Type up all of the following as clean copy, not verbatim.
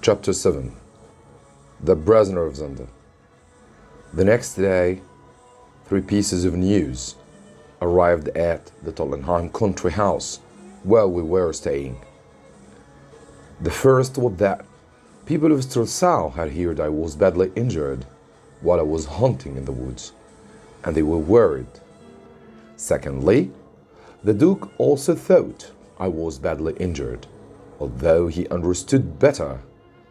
Chapter 7. The Prisoner of Zenda. The next day, 3 pieces of news arrived at the Tottenham country house where we were staying. The first was that people of Strelsau had heard I was badly injured while I was hunting in the woods, and they were worried. Secondly, the Duke also thought I was badly injured, although he understood better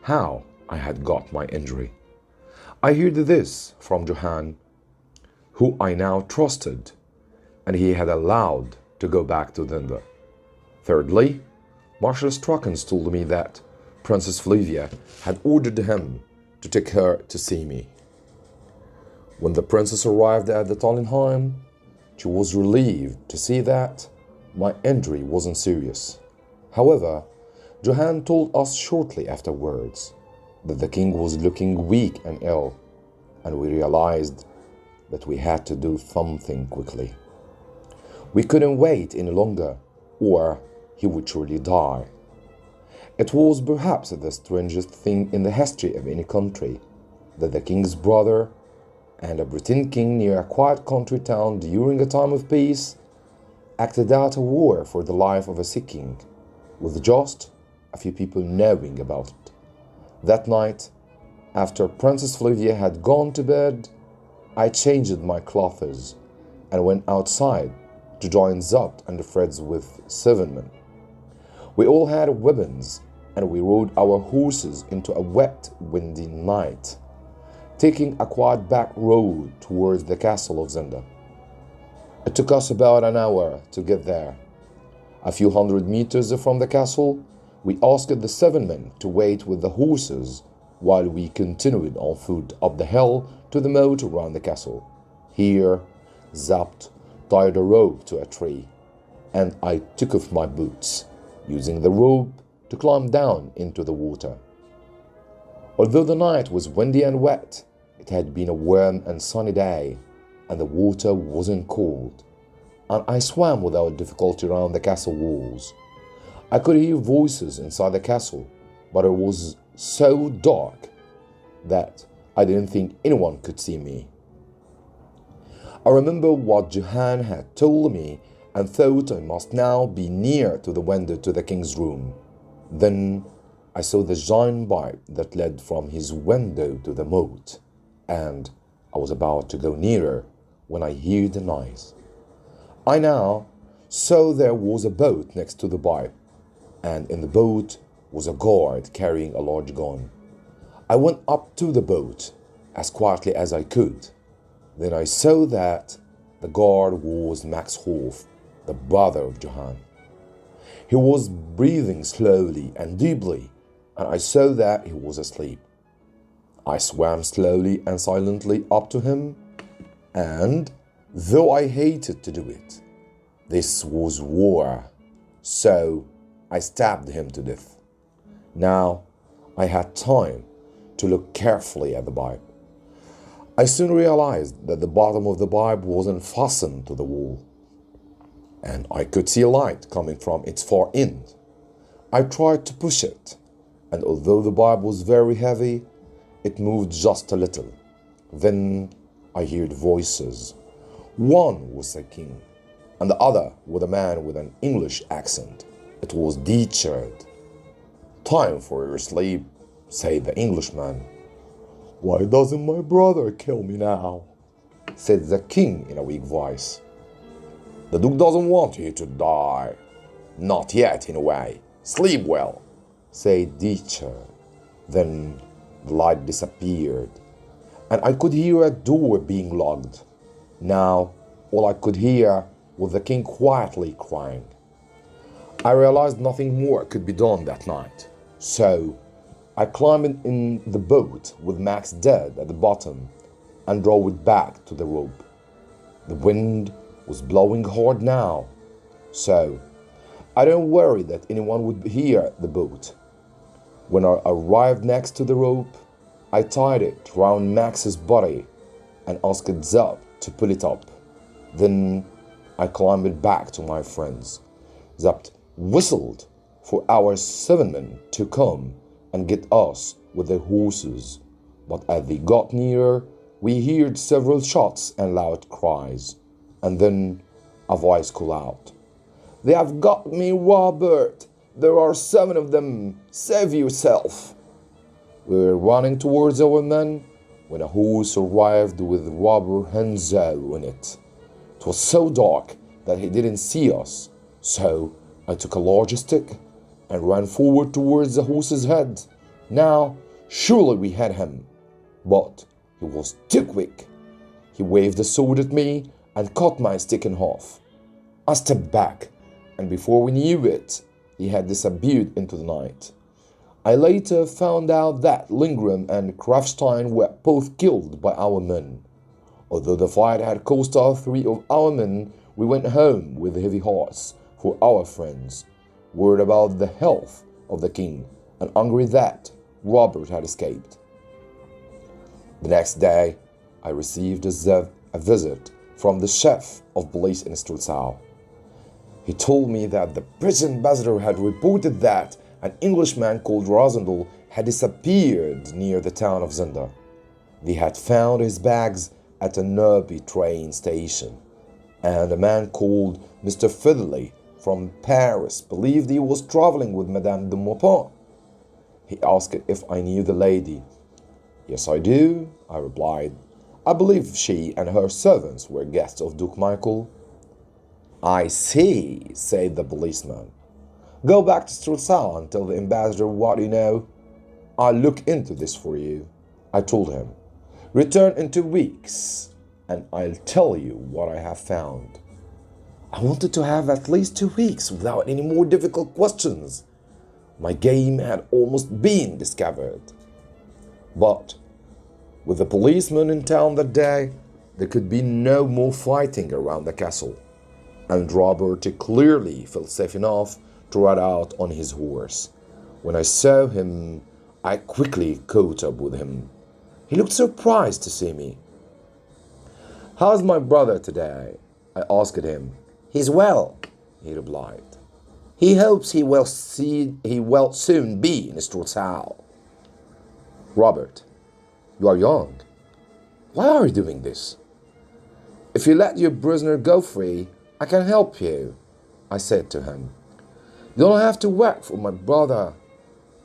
how I had got my injury. I heard this from Johann, who I now trusted, and he had allowed to go back to Zenda. Thirdly, Marshal Strachan told me that Princess Flavia had ordered him to take her to see me. When the princess arrived at the Tottenham, she was relieved to see that my injury wasn't serious. However, Johann told us shortly afterwards that the king was looking weak and ill, and we realized that we had to do something quickly. We couldn't wait any longer, or he would surely die. It was perhaps the strangest thing in the history of any country that the king's brother and a pretend king near a quiet country town during a time of peace acted out a war for the life of a sick king, with just a few people knowing about it. That night, after Princess Flavia had gone to bed, I changed my clothes and went outside to join Zapt and Fred's with 7 men. We all had weapons, and we rode our horses into a wet, windy night, taking a quiet back road towards the castle of Zenda. It took us about an hour to get there. A few hundred meters from the castle, we asked the 7 men to wait with the horses while we continued on foot up the hill to the moat around the castle. Here, Zapt tied a rope to a tree, and I took off my boots, using the rope to climb down into the water. Although the night was windy and wet, it had been a warm and sunny day, and the water wasn't cold, and I swam without difficulty around the castle walls. I could hear voices inside the castle, but it was so dark that I didn't think anyone could see me. I remember what Johann had told me and thought I must now be near to the window to the king's room. Then I saw the giant pipe that led from his window to the moat, and I was about to go nearer when I heard the noise. I now saw there was a boat next to the pipe, and in the boat was a guard carrying a large gun. I went up to the boat as quietly as I could. Then I saw that the guard was Max Hof, the brother of Johann. He was breathing slowly and deeply, and I saw that he was asleep. I swam slowly and silently up to him, and though I hated to do it, this was war, so I stabbed him to death. Now I had time to look carefully at the pipe. I soon realized that the bottom of the pipe wasn't fastened to the wall, and I could see light coming from its far end. I tried to push it, and although the pipe was very heavy, it moved just a little. Then I heard voices. One was the king, and the other was a man with an English accent. It was Richard. "Time for your sleep," said the Englishman. "Why doesn't my brother kill me now?" said the king in a weak voice. "The Duke doesn't want you to die." "Not yet, anyway. Sleep well," said Richard. Then the light disappeared, and I could hear a door being locked. Now all I could hear was the king quietly crying. I realized nothing more could be done that night, so I climbed in the boat with Max dead at the bottom and drove it back to the rope. The wind was blowing hard now, so I didn't worry that anyone would hear the boat. When I arrived next to the rope, I tied it round Max's body and asked Zap to pull it up. Then I climbed back to my friends. Zap whistled for our 7 men to come and get us with their horses. But as they got nearer, we heard several shots and loud cries, and then a voice called out, "They have got me, Robert! There are 7 of them! Save yourself!" We were running towards our men when a horse arrived with Robert Henzo in it. It was so dark that he didn't see us, so I took a large stick and ran forward towards the horse's head. Now, surely we had him, but he was too quick. He waved a sword at me and cut my stick in half. I stepped back, and before we knew it, he had disappeared into the night. I later found out that Lindgren and Krafstein were both killed by our men. Although the fight had cost us 3 of our men, we went home with heavy hearts for our friends, worried about the health of the king and angry that Robert had escaped. The next day, I received a visit from the chief of police in Strelsau. He told me that the prison ambassador had reported that an Englishman called Rosendal had disappeared near the town of Zenda. They had found his bags at a nearby train station, and a man called Mr. Fiddley from Paris believed he was traveling with Madame de Maupin. He asked if I knew the lady. "Yes, I do," I replied. "I believe she and her servants were guests of Duke Michael." "I see," said the policeman. "Go back to Strelsau and tell the ambassador what you know. I'll look into this for you," I told him. "Return in 2 weeks, and I'll tell you what I have found." I wanted to have at least 2 weeks without any more difficult questions. My game had almost been discovered. But with the policeman in town that day, there could be no more fighting around the castle, and Robert clearly felt safe enough to ride out on his horse. When I saw him, I quickly caught up with him. He looked surprised to see me. "How's my brother today?" I asked him. "He's well," he replied. "He hopes he will soon be in Strelsau." "Robert, you are young. Why are you doing this?" "If you let your prisoner go free, I can help you," I said to him. "You don't have to work for my brother."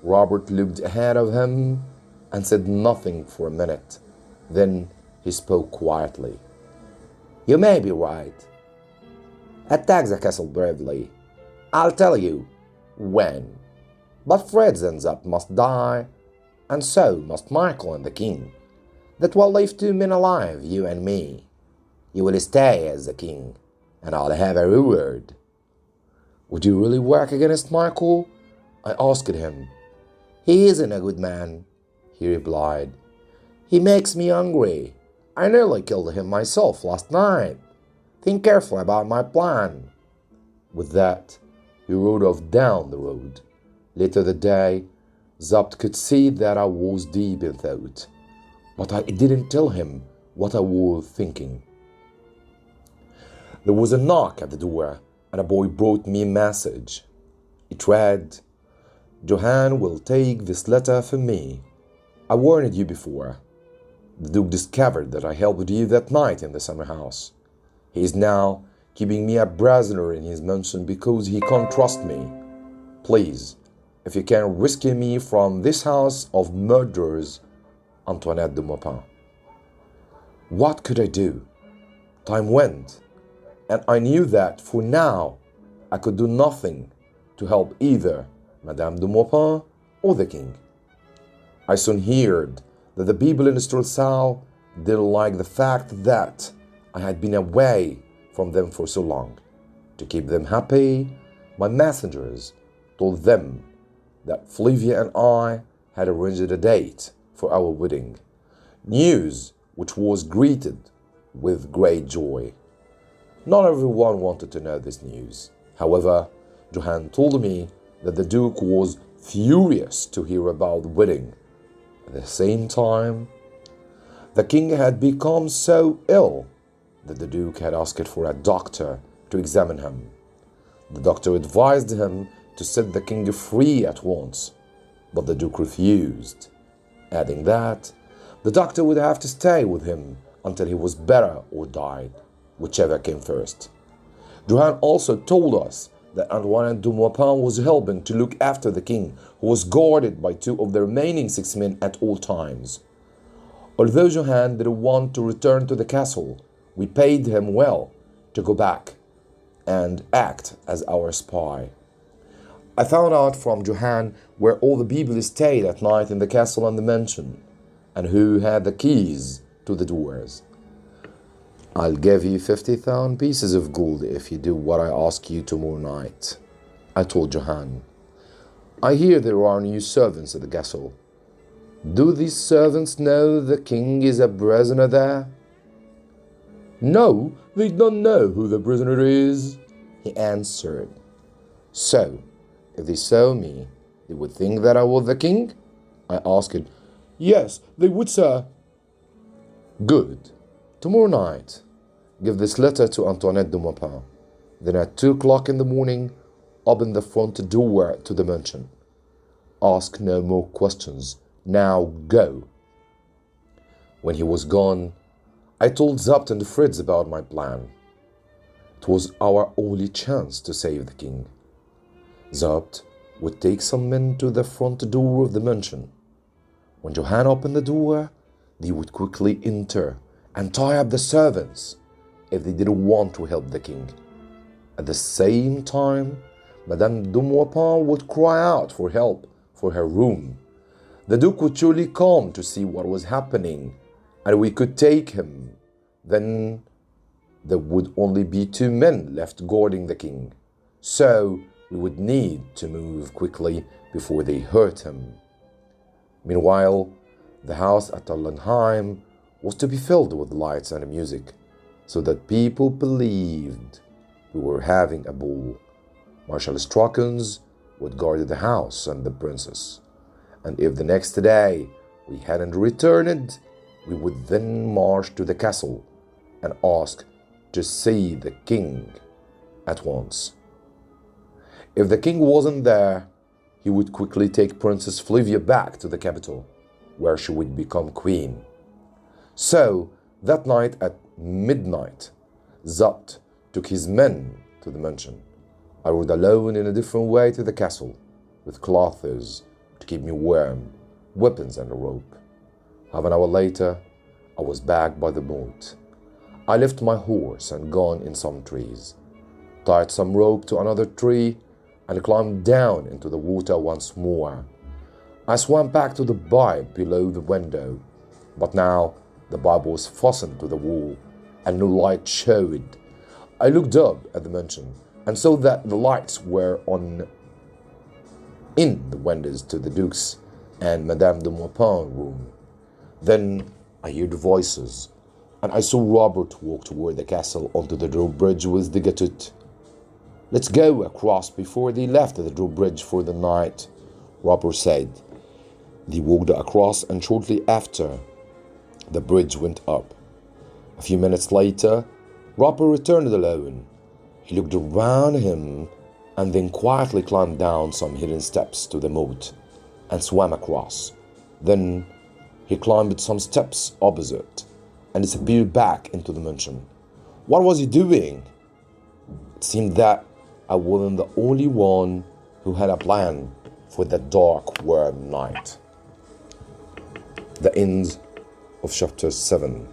Robert looked ahead of him and said nothing for a minute. Then he spoke quietly. "You may be right. Attack the castle bravely. I'll tell you when. But Fred Zenzap must die, and so must Michael and the king. That will leave 2 men alive, you and me. You will stay as the king, and I'll have a reward." "Would you really work against Michael?" I asked him. "He isn't a good man," he replied. "He makes me angry. I nearly killed him myself last night. Think carefully about my plan." With that, he rode off down the road. Later that day, Zapt could see that I was deep in thought, but I didn't tell him what I was thinking. There was a knock at the door, and a boy brought me a message. It read, "Johann will take this letter for me. I warned you before. The Duke discovered that I helped you that night in the summer house. He is now keeping me a prisoner in his mansion because he can't trust me. Please, if you can rescue me from this house of murderers, Antoinette de Maupin." What could I do? Time went, and I knew that for now I could do nothing to help either Madame de Maupin or the king. I soon heard that the people in Strelsau didn't like the fact that I had been away from them for so long. To keep them happy, my messengers told them that Flavia and I had arranged a date for our wedding, news which was greeted with great joy. Not everyone wanted to know this news. However, Johann told me that the Duke was furious to hear about the wedding. At the same time, the king had become so ill that the Duke had asked for a doctor to examine him. The doctor advised him to set the king free at once. but the Duke refused, adding that the doctor would have to stay with him until he was better or died, whichever came first. Johann also told us that Antoinette de Maupin was helping to look after the king, who was guarded by 2 of the remaining 6 men at all times. Although Johann didn't want to return to the castle, we paid him well to go back and act as our spy. I found out from Johann where all the people stayed at night in the castle and the mansion, and who had the keys to the doors. I'll give you 50,000 pieces of gold if you do what I ask you tomorrow night, I told Johann. I hear there are new servants at the castle. Do these servants know the king is a prisoner there? No, they don't know who the prisoner is, he answered. So, if they saw me, they would think that I was the king? I asked. Yes, they would, sir. Good. Tomorrow night, give this letter to Antoinette de Maupin. Then at 2 o'clock in the morning, open the front door to the mansion. Ask no more questions. Now go. When he was gone, I told Zapt and Fritz about my plan. It was our only chance to save the king. Zapt would take some men to the front door of the mansion. When Johann opened the door, they would quickly enter and tie up the servants if they didn't want to help the king. At the same time, Madame de Maupin would cry out for help for her room. The Duke would surely come to see what was happening, and we could take him. Then there would only be 2 men left guarding the king, so we would need to move quickly before they hurt him. Meanwhile, the house at Allenheim was to be filled with lights and music, so that people believed we were having a ball. Marshal Strauchens would guard the house and the princess, and if the next day we hadn't returned, we would then march to the castle and ask to see the king at once. If the king wasn't there, he would quickly take Princess Flavia back to the capital, where she would become queen. So, that night at midnight, Zapt took his men to the mansion. I rode alone in a different way to the castle, with clothes to keep me warm, weapons and a rope. Half an hour later, I was back by the boat. I left my horse and gone in some trees, tied some rope to another tree, and climbed down into the water once more. I swam back to the pipe below the window, but now the pipe was fastened to the wall and no light showed. I looked up at the mansion and saw that the lights were on in the windows to the Duke's and Madame de Maupin's room. Then I heard voices, and I saw Robert walk toward the castle onto the drawbridge with the Gatut. Let's go across before they left the drawbridge for the night, Robert said. They walked across, and shortly after, the bridge went up. A few minutes later, Robert returned alone. He looked around him and then quietly climbed down some hidden steps to the moat and swam across. Then he climbed some steps opposite and disappeared back into the mansion. What was he doing? It seemed that I wasn't the only one who had a plan for that dark, warm night. The end of chapter 7.